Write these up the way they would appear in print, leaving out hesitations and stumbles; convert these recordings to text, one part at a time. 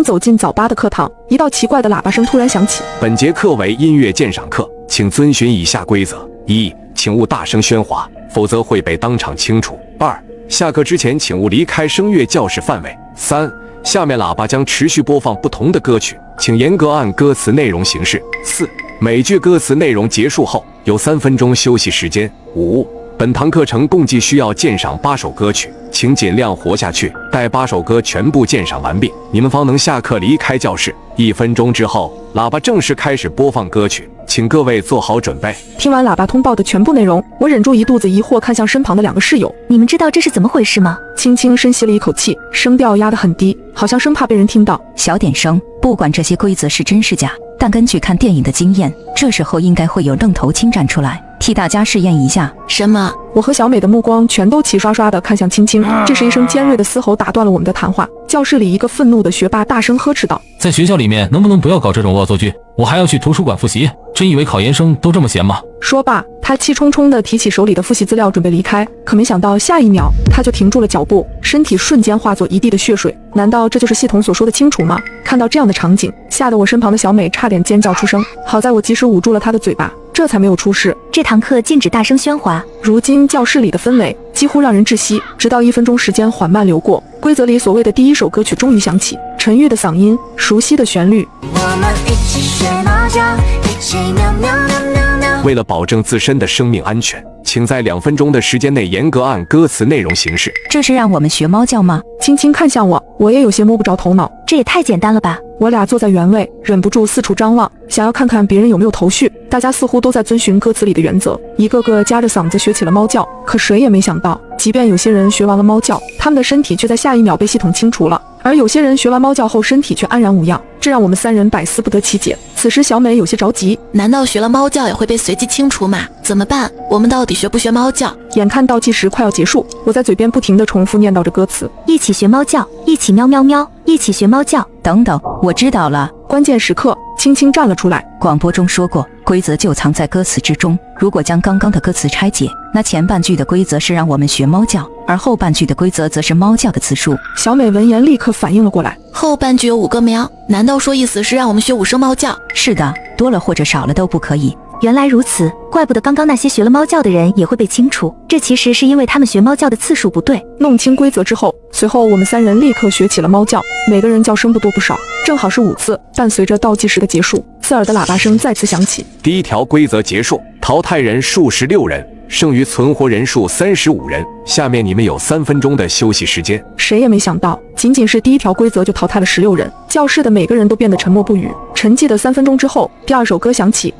走进早八的课堂，一道奇怪的喇叭声突然响起。本节课为音乐鉴赏课，请遵循以下规则：一，请勿大声喧哗，否则会被当场清除；二，下课之前请勿离开声乐教室范围；三，下面喇叭将持续播放不同的歌曲，请严格按歌词内容行事；四，每句歌词内容结束后有3分钟休息时间；五，本堂课程共计需要鉴赏8首歌曲，请尽量活下去，待8首歌全部鉴赏完毕，你们方能下课离开教室。1分钟之后，喇叭正式开始播放歌曲，请各位做好准备。听完喇叭通报的全部内容，我忍住一肚子疑惑，看向身旁的2个室友。你们知道这是怎么回事吗？轻轻深吸了一口气，声调压得很低，好像生怕被人听到。小点声，不管这些规则是真是假，但根据看电影的经验，这时候应该会有愣头青站出来替大家试验一下。什么？我和小美的目光全都齐刷刷地看向青青，这时一声尖锐的嘶吼打断了我们的谈话。教室里一个愤怒的学霸大声呵斥道：在学校里面能不能不要搞这种恶作剧？我还要去图书馆复习，真以为考研生都这么闲吗？说罢，他气冲冲地提起手里的复习资料准备离开，可没想到下一秒他就停住了脚步，身体瞬间化作一地的血水。难道这就是系统所说的清除吗？看到这样的场景，吓得我身旁的小美差点尖叫出声，好在我及时捂住了她的嘴巴，这才没有出事。这堂课禁止大声喧哗。如今教室里的氛围几乎让人窒息，直到1分钟时间缓慢流过，规则里所谓的第1首歌曲终于响起，沉郁的嗓音，熟悉的旋律。我们一起学猫叫，一起喵喵喵喵喵。为了保证自身的生命安全，请在2分钟的时间内严格按歌词内容行事。这是让我们学猫叫吗？轻轻看向我，我也有些摸不着头脑。这也太简单了吧！我俩坐在原位，忍不住四处张望，想要看看别人有没有头绪。大家似乎都在遵循歌词里的原则，一个个夹着嗓子学起了猫叫。可谁也没想到，即便有些人学完了猫叫，他们的身体却在下一秒被系统清除了，而有些人学完猫叫后身体却安然无恙，这让我们3人百思不得其解。此时小美有些着急，难道学了猫叫也会被随机清除吗？怎么办？我们到底学不学猫叫？眼看倒计时快要结束，我在嘴边不停地重复念叨着歌词：一起学猫叫，一起喵喵喵，一起学猫叫。等等，我知道了。关键时刻，青青站了出来。广播中说过，规则就藏在歌词之中。如果将刚刚的歌词拆解，那前半句的规则是让我们学猫叫，而后半句的规则则是猫叫的词数。小美闻言立刻反应了过来，后半句有5个喵，难道说意思是让我们学5声猫叫？是的，多了或者少了都不可以。原来如此，怪不得刚刚那些学了猫叫的人也会被清除，这其实是因为他们学猫叫的次数不对。弄清规则之后，随后我们3人立刻学起了猫叫，每个人叫声不多不少，正好是5次。伴随着倒计时的结束，刺耳的喇叭声再次响起。第1条规则结束，淘汰人数16人，剩余存活人数35人。下面你们有3分钟的休息时间。谁也没想到，仅仅是第1条规则就淘汰了16人，教室的每个人都变得沉默不语。沉寂的3分钟之后，第2首歌响起。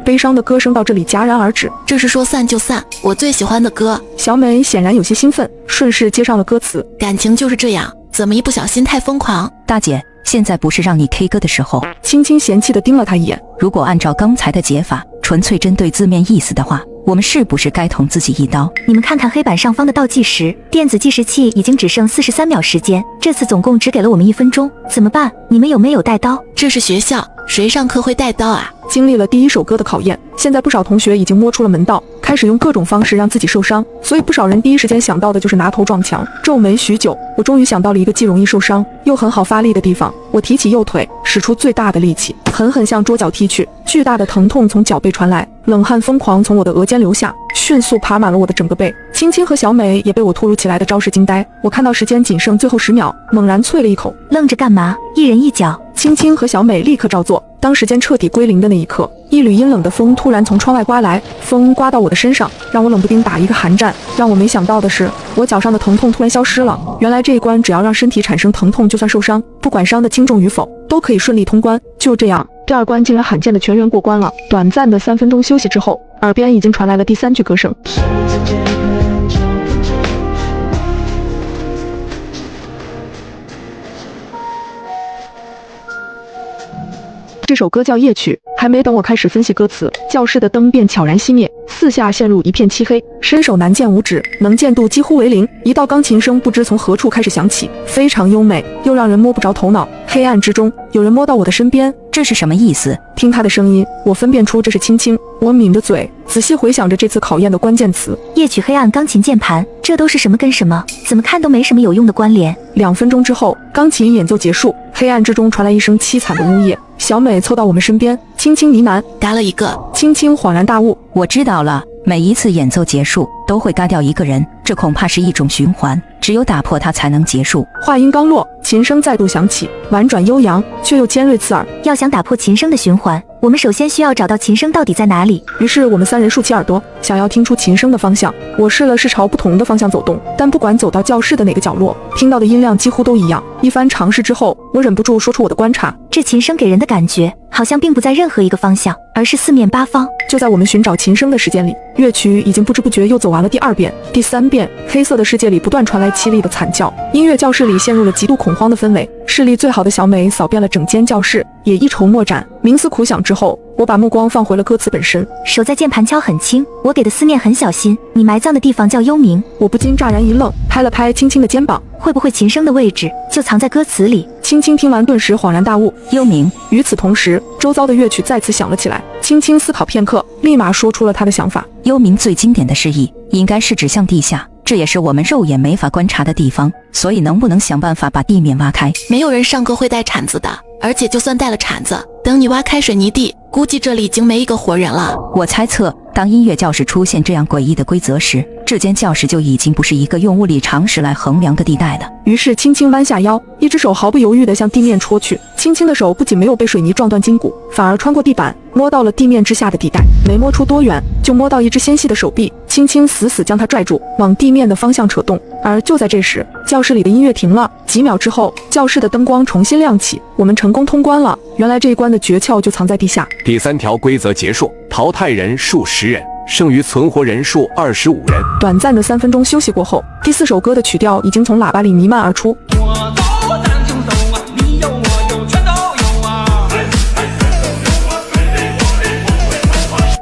悲伤的歌声到这里戛然而止。这是说散就散，我最喜欢的歌。小美显然有些兴奋，顺势接上了歌词。感情就是这样，怎么一不小心太疯狂？大姐，现在不是让你 K 歌的时候。轻轻嫌弃地盯了她一眼。如果按照刚才的解法，纯粹针对字面意思的话，我们是不是该捅自己一刀？你们看看黑板上方的倒计时，电子计时器已经只剩43秒时间，这次总共只给了我们1分钟，怎么办？你们有没有带刀？这是学校，谁上课会带刀啊？经历了第1首歌的考验，现在不少同学已经摸出了门道，开始用各种方式让自己受伤，所以不少人第一时间想到的就是拿头撞墙。皱眉许久，我终于想到了一个既容易受伤又很好发力的地方。我提起右腿，使出最大的力气，狠狠向桌角踢去。巨大的疼痛从脚背传来，冷汗疯狂从我的额间流下，迅速爬满了我的整个背。青青和小美也被我突如其来的招式惊呆。我看到时间仅剩最后10秒，猛然啐了一口，愣着干嘛？一人一脚。青青和小美立刻照做。当时间彻底归零的那一刻，一缕阴冷的风突然从窗外刮来，风刮到我的身上，让我冷不丁打一个寒战。让我没想到的是，我脚上的疼痛突然消失了。原来这一关只要让身体产生疼痛，就算受伤，不管伤的轻重与否，都可以顺利通关。就这样，第2关竟然罕见的全员过关了。短暂的3分钟休息之后，耳边已经传来了第3句歌声。这首歌叫夜曲，还没等我开始分析歌词，教室的灯便悄然熄灭，四下陷入一片漆黑，伸手难见五指，能见度几乎为零。一道钢琴声不知从何处开始响起，非常优美，又让人摸不着头脑。黑暗之中，有人摸到我的身边，这是什么意思？听他的声音，我分辨出这是青青。我抿着嘴，仔细回想着这次考验的关键词：夜曲、黑暗、钢琴、键盘，这都是什么跟什么？怎么看都没什么有用的关联。2分钟之后，钢琴演奏结束，黑暗之中传来一声凄惨的呜咽。小美凑到我们身边，轻轻呢喃：“嘎了一个。”青青恍然大悟：“我知道了，每一次演奏结束都会嘎掉一个人，这恐怕是一种循环，只有打破它才能结束。”话音刚落，琴声再度响起，婉转悠扬，却又尖锐刺耳。要想打破琴声的循环，我们首先需要找到琴声到底在哪里。于是我们3人竖起耳朵，想要听出琴声的方向。我试了试朝不同的方向走动，但不管走到教室的哪个角落，听到的音量几乎都一样。一番尝试之后，我忍不住说出我的观察：这琴声给人的感觉好像并不在任何一个方向，而是四面八方。就在我们寻找琴声的时间里，乐曲已经不知不觉又走完了第2遍、第3遍。黑色的世界里不断传来凄厉的惨叫，音乐教室里陷入了极度恐慌的氛围。视力最好的小美扫遍了整间教室，也一筹莫展。冥思苦想之后，我把目光放回了歌词本身。手在键盘敲很轻，我给的思念很小心，你埋葬的地方叫幽冥。我不禁乍然一愣，拍了拍青青的肩膀，会不会琴声的位置就藏在歌词里？青青听完顿时恍然大悟，幽冥。与此同时，周遭的乐曲再次响了起来。青青思考片刻，立马说出了他的想法：幽冥最经典的释义应该是指向地下，这也是我们肉眼没法观察的地方，所以能不能想办法把地面挖开？没有人上课会带铲子的，而且就算带了铲子，等你挖开水泥地，估计这里已经没一个活人了。我猜测，当音乐教室出现这样诡异的规则时，这间教室就已经不是一个用物理常识来衡量的地带了。于是青青弯下腰，一只手毫不犹豫地向地面戳去。青青的手不仅没有被水泥撞断筋骨，反而穿过地板，摸到了地面之下的地带。没摸出多远，就摸到一只纤细的手臂。青青死死将它拽住，往地面的方向扯动。而就在这时，教室里的音乐停了。几秒之后，教室的灯光重新亮起，我们成功通关了。原来这一关的诀窍就藏在地下。第3条规则结束，淘汰人数10人，剩余存活人数25人。短暂的3分钟休息过后，第4首歌的曲调已经从喇叭里弥漫而出。我走咱就走啊，你有我有全都有啊。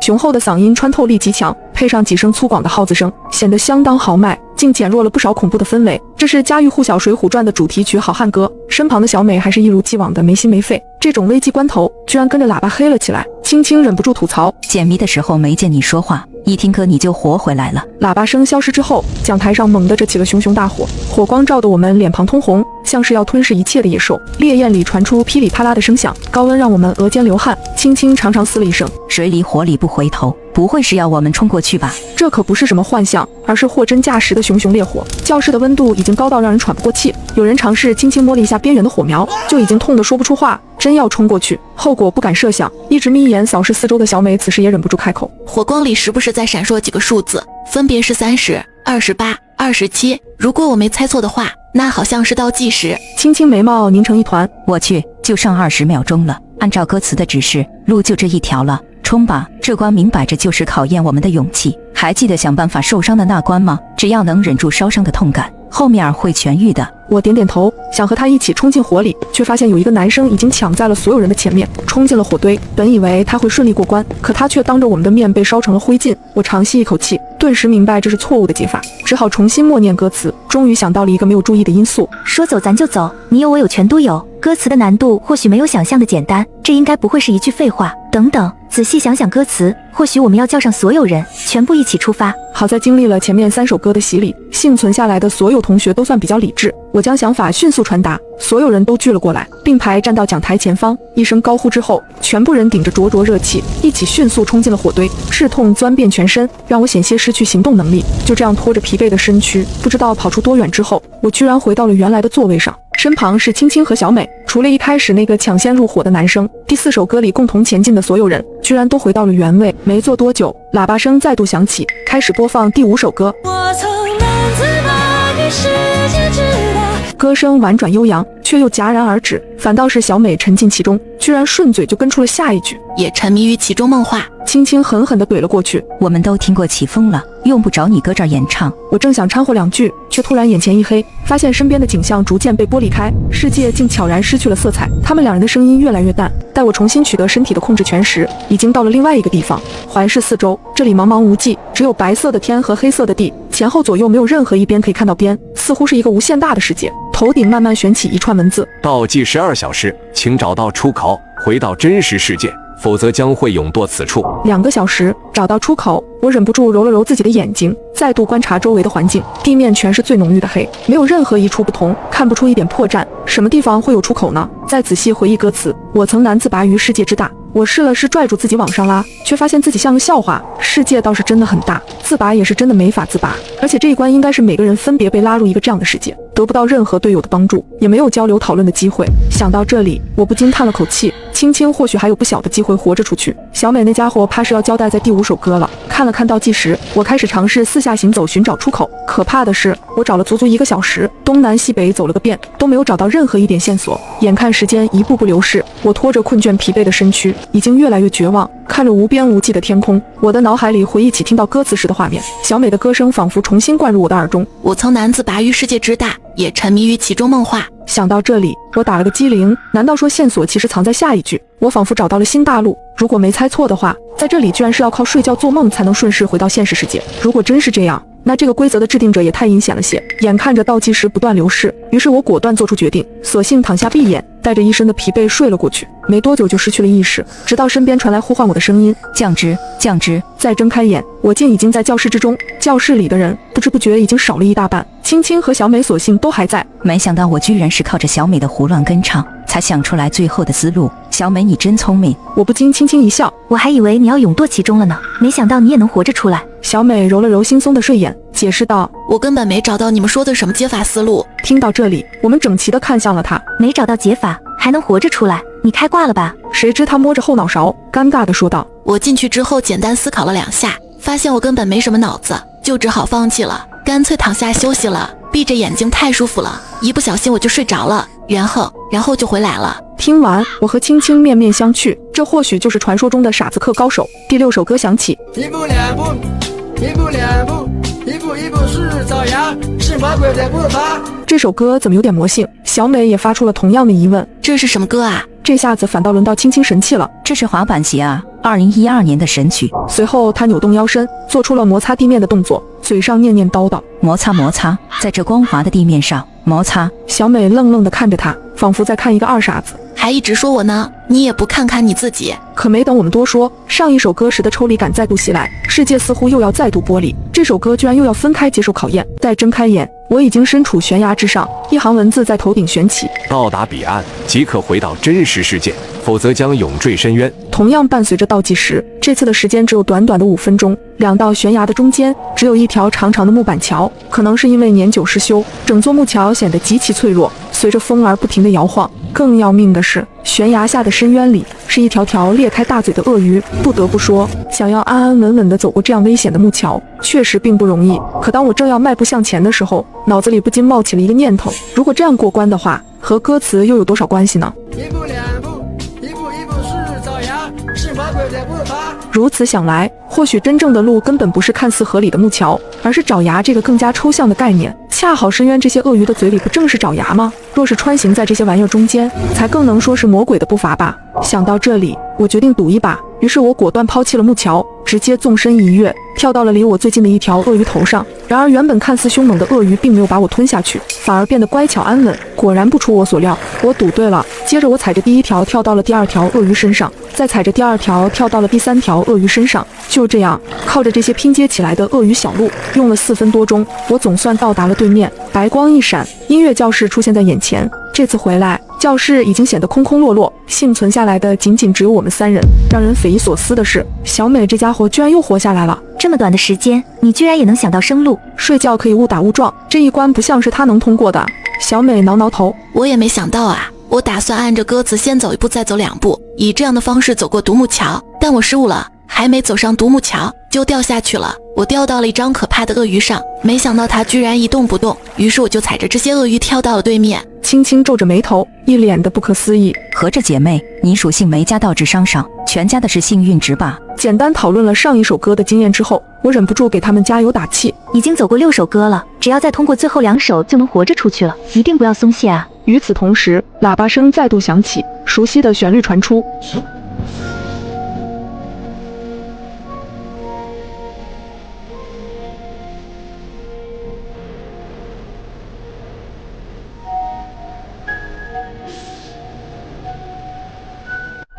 雄厚的嗓音穿透力极强，配上几声粗犷的号子声，显得相当豪迈，竟减弱了不少恐怖的氛围。这是家喻户晓《水浒传》的主题曲《好汉歌》，身旁的小美还是一如既往的没心没肺。这种危机关头，居然跟着喇叭黑了起来。青青忍不住吐槽：解谜的时候没见你说话，一听歌你就活回来了。喇叭声消失之后，讲台上猛地着起了熊熊大火，火光照得我们脸庞通红，像是要吞噬一切的野兽。烈焰里传出噼里啪啦的声响，高温让我们额间流汗。青青长长嘶了一声：水里火里不回头，不会是要我们冲过去吧？这可不是什么幻象，而是货真价实的熊熊烈火。教室的温度已经高到让人喘不过气，有人尝试轻轻摸了一下边缘的火苗，就已经痛得说不出话。真要冲过去，后果不敢设想。一直眯眼扫视四周的小美此时也忍不住开口：火光里时不时在闪烁几个数字，分别是30、28、27。如果我没猜错的话，那好像是倒计时。青青眉毛拧成一团：我去，就剩20秒钟了。按照歌词的指示，路就这一条了，冲吧！这关明摆着就是考验我们的勇气。还记得想办法受伤的那关吗？只要能忍住烧伤的痛感，后面会痊愈的。我点点头，想和他一起冲进火里，却发现有一个男生已经抢在了所有人的前面，冲进了火堆。本以为他会顺利过关，可他却当着我们的面被烧成了灰烬。我长吸一口气，顿时明白这是错误的解法，只好重新默念歌词。终于想到了一个没有注意的因素：说走咱就走，你有我有全都有。歌词的难度或许没有想象的简单，这应该不会是一句废话。等等，仔细想想歌词，或许我们要叫上所有人，全部一起出发。好在经历了前面3首歌的洗礼，幸存下来的所有同学都算比较理智。我将想法迅速传达，所有人都聚了过来，并排站到讲台前方。一声高呼之后，全部人顶着灼灼热气，一起迅速冲进了火堆。赤痛钻遍全身，让我险些失去行动能力。就这样拖着疲惫的身躯，不知道跑出多远之后，我居然回到了原来的座位上。身旁是青青和小美，除了一开始那个抢先入伙的男生，第4首歌里共同前进的所有人，居然都回到了原位。没坐多久，喇叭声再度响起，开始播放第5首歌。我从来自把给世界知道，歌声婉转悠扬，却又戛然而止，反倒是小美沉浸其中，居然顺嘴就跟出了下一句，也沉迷于其中梦话。轻轻狠狠地怼了过去。我们都听过起风了，用不着你搁这儿演唱。我正想掺和两句，却突然眼前一黑，发现身边的景象逐渐被剥离开，世界竟悄然失去了色彩。他们两人的声音越来越淡。待我重新取得身体的控制权时，已经到了另外一个地方，环视四周，这里茫茫无际，只有白色的天和黑色的地，前后左右没有任何一边可以看到边，似乎是一个无限大的世界。头顶慢慢旋起一串文字：倒计12小时，请找到出口，回到真实世界，否则将会永堕此处。2个小时，找到出口。我忍不住揉了揉自己的眼睛，再度观察周围的环境，地面全是最浓郁的黑，没有任何一处不同，看不出一点破绽。什么地方会有出口呢？再仔细回忆歌词，我曾难自拔于世界之大。我试了试拽住自己往上拉，却发现自己像个笑话。世界倒是真的很大，自拔也是真的没法自拔。而且这一关应该是每个人分别被拉入一个这样的世界，得不到任何队友的帮助，也没有交流讨论的机会。想到这里，我不禁叹了口气。青青或许还有不小的机会活着出去，小美那家伙怕是要交代在第5首歌了。看了看倒计时，我开始尝试四下行走寻找出口。可怕的是，我找了足足1个小时，东南西北走了个遍，都没有找到任何一点线索。眼看时间一步步流逝，我拖着困倦疲惫的身躯，已经越来越绝望，看着无边无际的天空。我的脑海里回忆起听到歌词时的画面，小美的歌声仿佛重新灌入我的耳中。我曾难自拔于世界之大，也沉迷于其中梦话。想到这里，我打了个激灵，难道说线索其实藏在下一句？我仿佛找到了新大陆。如果没猜错的话，在这里居然是要靠睡觉做梦才能顺势回到现实世界。如果真是这样，那这个规则的制定者也太阴险了些。眼看着倒计时不断流逝，于是我果断做出决定，索性躺下闭眼，带着一身的疲惫睡了过去。没多久就失去了意识，直到身边传来呼唤我的声音：降职，降职。再睁开眼，我竟已经在教室之中。教室里的人不知不觉已经少了一大半，青青和小美所幸都还在。没想到我居然是靠着小美的胡乱跟唱才想出来最后的思路。小美你真聪明。我不禁轻轻一笑，我还以为你要永堕其中了呢，没想到你也能活着出来。小美揉了揉惺忪的睡眼，解释道：我根本没找到你们说的什么解法思路。听到这里，我们整齐地看向了她。没找到解法还能活着出来，你开挂了吧？谁知她摸着后脑勺，尴尬地说道：我进去之后简单思考了2下，发现我根本没什么脑子，就只好放弃了，干脆躺下休息了。闭着眼睛太舒服了，一不小心我就睡着了，然后就回来了。听完，我和青青面面相觑，这或许就是传说中的傻子课高手。第6首歌响起，一步两步，一步两步，一步一步是爪牙，是魔鬼的步伐。这首歌怎么有点魔性？小美也发出了同样的疑问。这是什么歌啊？这下子反倒轮到青青神气了。这是滑板鞋啊，2012年的神曲。随后她扭动腰身，做出了摩擦地面的动作，嘴上念念叨叨：摩擦摩擦，在这光滑的地面上摩擦。小美愣愣地看着她，仿佛在看一个二傻子。还一直说我呢，你也不看看你自己。可没等我们多说，上一首歌时的抽离感再度袭来，世界似乎又要再度剥离，这首歌居然又要分开接受考验。待睁开眼，我已经身处悬崖之上，一行文字在头顶旋起：到达彼岸即可回到真实世界，否则将永坠深渊。同样伴随着倒计时，这次的时间只有短短的5分钟。2道悬崖的中间只有一条长长的木板桥，可能是因为年久失修，整座木桥显得极其脆弱，随着风而不停地摇晃。更要命的是，悬崖下的深渊里是一条条裂开大嘴的鳄鱼。不得不说，想要安安稳稳地走过这样危险的木桥，确实并不容易。可当我正要迈步向前的时候，脑子里不禁冒起了一个念头：如果这样过关的话，和歌词又有多少关系呢？一步两步，一步一步是爪牙，是魔鬼的步伐。如此想来，或许真正的路根本不是看似合理的木桥，而是爪牙这个更加抽象的概念。恰好深渊这些鳄鱼的嘴里不正是爪牙吗？若是穿行在这些玩意儿中间，才更能说是魔鬼的步伐吧。想到这里，我决定赌一把，于是我果断抛弃了木桥，直接纵身一跃，跳到了离我最近的一条鳄鱼头上。然而原本看似凶猛的鳄鱼并没有把我吞下去，反而变得乖巧安稳。果然不出我所料，我赌对了。接着我踩着第1条跳到了第2条鳄鱼身上，再踩着第2条跳到了第3条鳄鱼身上。就这样，靠着这些拼接起来的鳄鱼小路，用了4分多钟，我总算到达了对面。白光一闪，音乐教室出现在眼前。这次回来，教室已经显得空空落落，幸存下来的仅仅只有我们3人。让人匪夷所思的是，小美这家伙居然又活下来了。这么短的时间，你居然也能想到生路？睡觉可以误打误撞，这一关不像是她能通过的。小美挠挠头，我也没想到啊，我打算按着歌词先走1步再走2步，以这样的方式走过独木桥，但我失误了。还没走上独木桥就掉下去了。我掉到了一张可怕的鳄鱼上，没想到它居然一动不动，于是我就踩着这些鳄鱼跳到了对面。青青皱着眉头，一脸的不可思议。合着姐妹，你属性没加到智商上，全加的是幸运值吧？简单讨论了上一首歌的经验之后，我忍不住给他们加油打气。已经走过6首歌了，只要再通过最后2首就能活着出去了，一定不要松懈啊！与此同时，喇叭声再度响起，熟悉的旋律传出。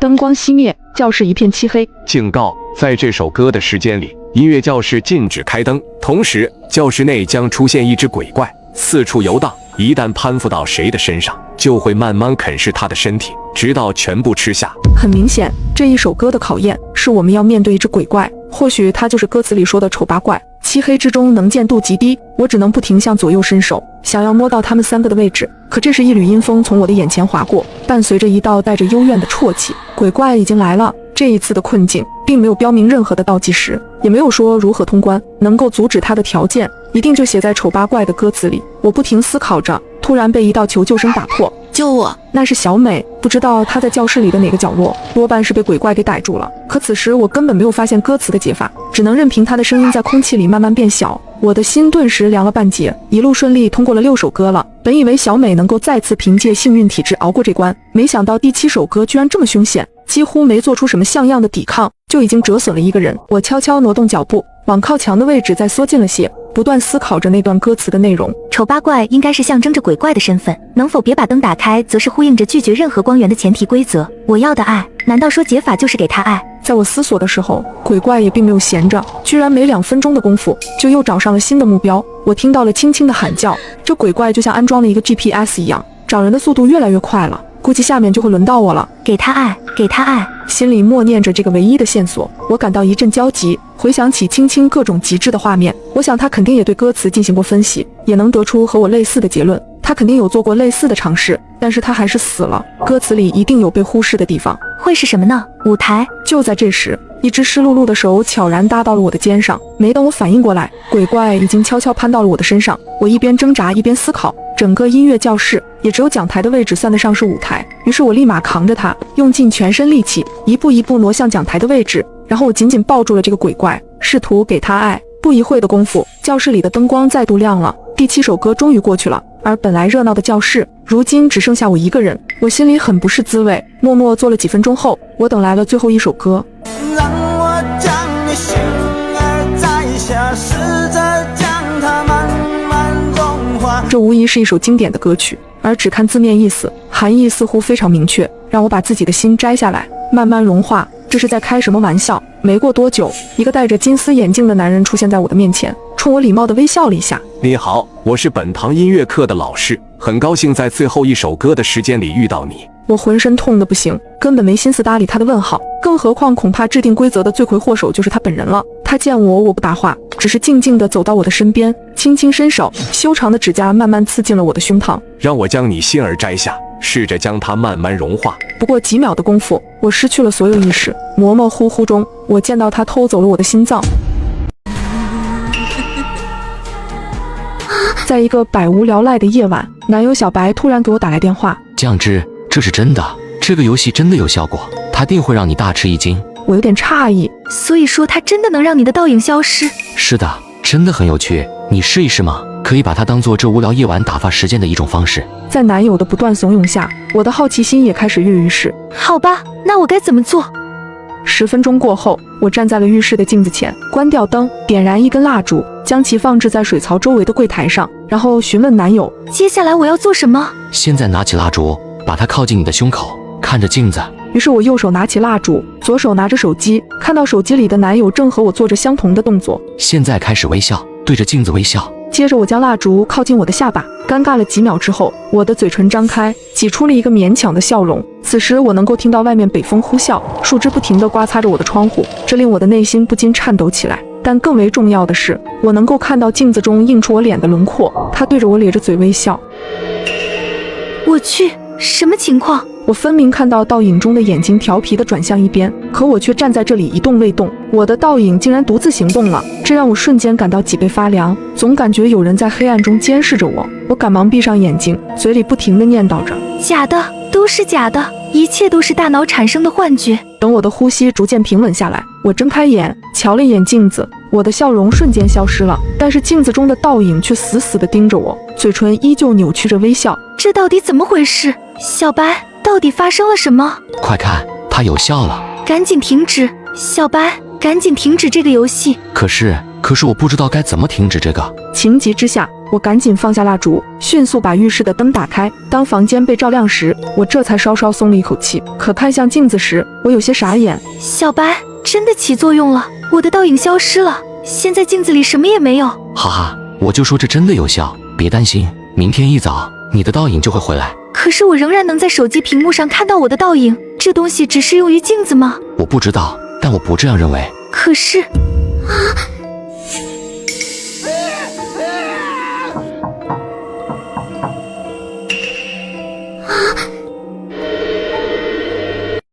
灯光熄灭，教室一片漆黑。警告：在这首歌的时间里，音乐教室禁止开灯，同时教室内将出现一只鬼怪，四处游荡。一旦攀附到谁的身上，就会慢慢啃噬他的身体，直到全部吃下。很明显，这一首歌的考验是我们要面对一只鬼怪，或许它就是歌词里说的丑八怪。漆黑之中能见度极低，我只能不停向左右伸手，想要摸到他们3个的位置。可这时一缕阴风从我的眼前划过，伴随着一道带着幽怨的啜泣。鬼怪已经来了。这一次的困境并没有标明任何的倒计时，也没有说如何通关，能够阻止他的条件一定就写在丑八怪的歌词里。我不停思考着，突然被一道求救声打破。救我！那是小美，不知道她在教室里的哪个角落，多半是被鬼怪给逮住了。可此时我根本没有发现歌词的解法，只能任凭她的声音在空气里慢慢变小。我的心顿时凉了半截，一路顺利通过了6首歌了。本以为小美能够再次凭借幸运体质熬过这关，没想到第7首歌居然这么凶险，几乎没做出什么像样的抵抗，就已经折损了一个人。我悄悄挪动脚步，往靠墙的位置再缩近了些，不断思考着那段歌词的内容。丑八怪应该是象征着鬼怪的身份，能否别把灯打开，则是呼应着拒绝任何光源的前提规则。我要的爱，难道说解法就是给他爱？在我思索的时候，鬼怪也并没有闲着，居然没2分钟的功夫就又找上了新的目标。我听到了轻轻的喊叫，这鬼怪就像安装了一个 GPS 一样，找人的速度越来越快了，估计下面就会轮到我了。给他爱，给他爱，心里默念着这个唯一的线索，我感到一阵焦急，回想起青青各种极致的画面，我想他肯定也对歌词进行过分析，也能得出和我类似的结论。他肯定有做过类似的尝试，但是他还是死了。歌词里一定有被忽视的地方，会是什么呢？舞台。就在这时，一只湿漉漉的手悄然搭到了我的肩上，没等我反应过来，鬼怪已经悄悄攀到了我的身上。我一边挣扎一边思考，整个音乐教室也只有讲台的位置算得上是舞台，于是我立马扛着它，用尽全身力气，一步一步挪向讲台的位置，然后我紧紧抱住了这个鬼怪，试图给他爱。不一会的功夫，教室里的灯光再度亮了，第7首歌终于过去了。而本来热闹的教室，如今只剩下我一个人，我心里很不是滋味。默默坐了几分钟后，我等来了最后1首歌。让我将你心儿摘下，试着将它慢慢融化。这无疑是一首经典的歌曲，而只看字面意思，含义似乎非常明确，让我把自己的心摘下来，慢慢融化。这是在开什么玩笑？没过多久，一个戴着金丝眼镜的男人出现在我的面前，冲我礼貌地微笑了一下。你好，我是本堂音乐课的老师，很高兴在最后1首歌的时间里遇到你。我浑身痛得不行，根本没心思搭理他的问号，更何况恐怕制定规则的罪魁祸首就是他本人了。他见我不答话，只是静静地走到我的身边，轻轻伸手，修长的指甲慢慢刺进了我的胸膛。让我将你心儿摘下，试着将它慢慢融化。不过几秒的功夫，我失去了所有意识，模模糊糊中，我见到他偷走了我的心脏。在一个百无聊赖的夜晚，男友小白突然给我打来电话。酱汁，这是真的，这个游戏真的有效果，它定会让你大吃一惊。我有点诧异，所以说它真的能让你的倒影消失？是的，真的很有趣，你试一试吗？可以把它当做这无聊夜晚打发时间的一种方式。在男友的不断怂恿下，我的好奇心也开始跃跃欲试。好吧，那我该怎么做？10分钟过后，我站在了浴室的镜子前，关掉灯，点燃一根蜡烛，将其放置在水槽周围的柜台上，然后询问男友：接下来我要做什么？现在拿起蜡烛，把它靠近你的胸口，看着镜子。于是我右手拿起蜡烛，左手拿着手机，看到手机里的男友正和我做着相同的动作。现在开始微笑，对着镜子微笑。接着我将蜡烛靠近我的下巴，尴尬了几秒之后，我的嘴唇张开，挤出了一个勉强的笑容。此时我能够听到外面北风呼啸，树枝不停地刮擦着我的窗户，这令我的内心不禁颤抖起来。但更为重要的是，我能够看到镜子中映出我脸的轮廓，他对着我咧着嘴微笑。我去，什么情况？我分明看到倒影中的眼睛调皮地转向一边，可我却站在这里一动未动。我的倒影竟然独自行动了，这让我瞬间感到脊背发凉，总感觉有人在黑暗中监视着我。我赶忙闭上眼睛，嘴里不停地念叨着：假的，都是假的，一切都是大脑产生的幻觉。等我的呼吸逐渐平稳下来，我睁开眼，瞧了一眼镜子，我的笑容瞬间消失了，但是镜子中的倒影却死死地盯着我，嘴唇依旧扭曲着微笑。这到底怎么回事？小白，到底发生了什么？快看，它有效了！赶紧停止，小白，赶紧停止这个游戏！可是我不知道该怎么停止这个。情急之下，我赶紧放下蜡烛，迅速把浴室的灯打开。当房间被照亮时，我这才稍稍松了一口气。可看向镜子时，我有些傻眼。小白，真的起作用了，我的倒影消失了，现在镜子里什么也没有。哈哈，我就说这真的有效，别担心，明天一早你的倒影就会回来。可是我仍然能在手机屏幕上看到我的倒影，这东西只适用于镜子吗？我不知道，但我不这样认为。可是，啊！